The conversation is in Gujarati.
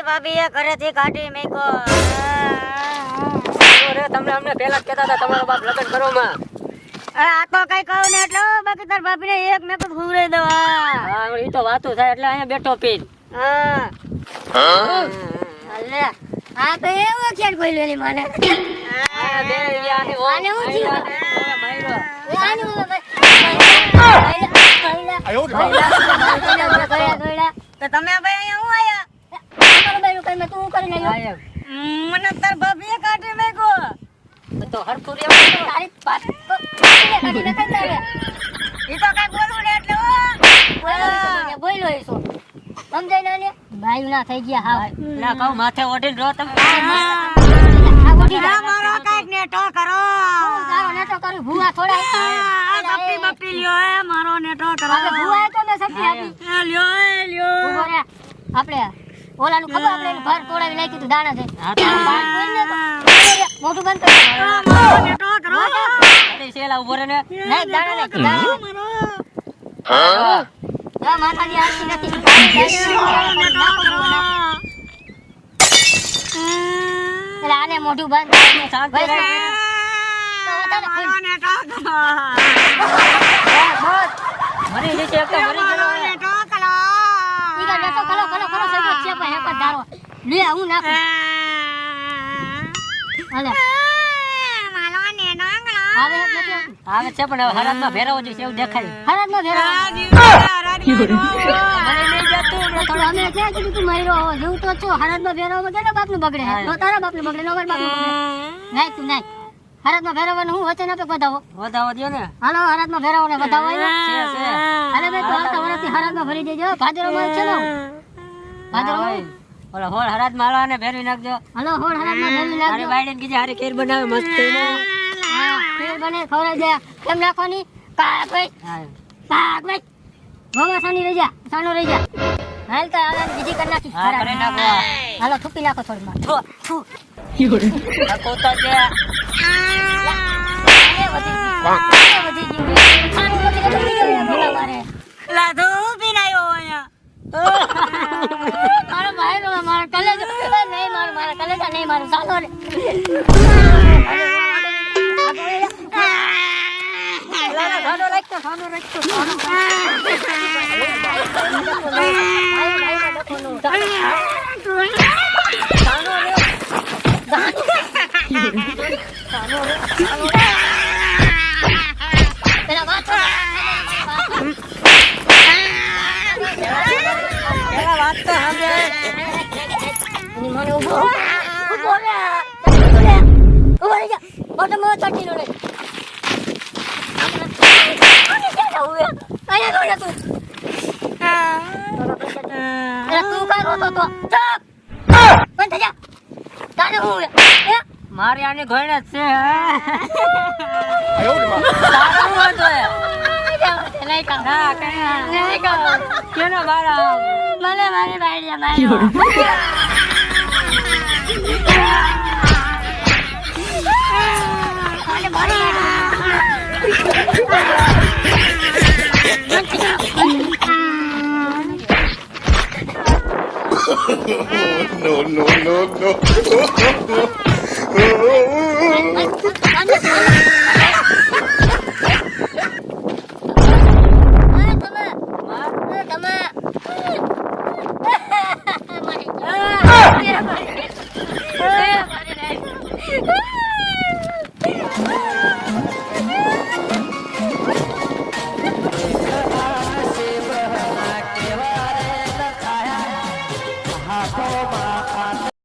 ભાભીએ ઘરેથી કાઢી મેકો. તમને અમને પહેલા જ કહેતા હતા તમારો બાપ લગ્ન કરો માં. આ તો કઈ કહું ને એટલે બાકી તાર ભાભીને એક મેકો ખવડાવી દો. હા ઈ તો વાતો થાય એટલે અહીંયા બેઠો પીન. હા અલે આ તો એવો ખેડ બોલ્યો મને. આ બે યાને આને હું થયું? આને હું તો તમે ભાઈ અહીંયા હું આયા તું કરીને આવ્યો. મને તાર ભાભીએ કાઢી મેકો. તો હરખું રહેવું તો તારી પાટ તો કાઢી નખાઈ તારે. ઈ તો કઈ બોલવું ને એટલે બોલ્યો ઈ શું સમજાય ને ભાઈ ના થઈ ગયા હા ના કહું માથે ઓઢીને રો તમે. આ બોડી ના મારો કાઈક નેટો કરો. તારો નેટો કરી ભૂવા થોડા આ બપ્પી બપ્પી લ્યો એ મારો નેટો કરો. આપણે ભૂવા તો મે સપી આપી લ્યો ઉભો રે. આપણે ઓલાનું ખબર આપણે એનું ઘર તોડાવી નાખ્યું તું દાણા છે. મોટું બંધ કરી મારો નેટો કરો. અરે શેલા ઉભો રે ને. નહીં દાણા નહીં હા માથાની આરતી નથી. આને મોઢું બંધ કરીને શાંત રહે. મરી જશે એક તો મરી ગયો. લે હું નાખું હાલે આવે છે પણ હવે હરાતમાં ભેરવો જોઈએ એવું દેખાય. હરાતમાં ભેરવો મને નહીં જતું થોડું અમે ક્યાં કીધું તું મર્યો હો જેવું તો છો. હરાતમાં ભેરવામાં કેના બાપનું બગડે તો તારા બાપનું બગડે નો મારા બાપનું બગડે. નહીં તું નહીં હરાતમાં ભેરવવાનું હું વચન આપે વધાવો વધાવો દો ને. હાલો હરાતમાં ભેરવો ને વધાવો છે અરે ભાઈ તો આવતા વર્ષથી હરાતમાં ભરી દેજો. ભાદરો માં છે ને ભાદરો ઓલા હોળ હરાતમાં હાલવા ને ભેરવી નાખજો. હાલો હોળ હરાતમાં ભરી નાખજો. અરે બાઈડન કીધે હારે કેર બનાવે મસ્ત થઈને. ખીર બને ખવડાવી દે. કેમ નાખવાની પાક ભાઈ પાક ભાઈ ગોવા સાની રહી જા સાનો રહી જા. હાલ તો આલાને બીજી કરી નાખી. હા કરે નાખો. હાલો થૂકી નાખો થોડી માં. થુ નાખો તો જે વધી ગયું ખાનું નથી તો પી ગયો ભલા મારે લાધો પીનાયો અહીંયા. મારો ભાઈ નો મારા કલેજ નહીં મારા કલેજ નહીં મારું ચાલો રે. ખાનો રાખતો મારી આની ઘોડે જ છે. કેનો બારા મને મારી બાઈડિયા માર્યો. No, no, no, no. તમે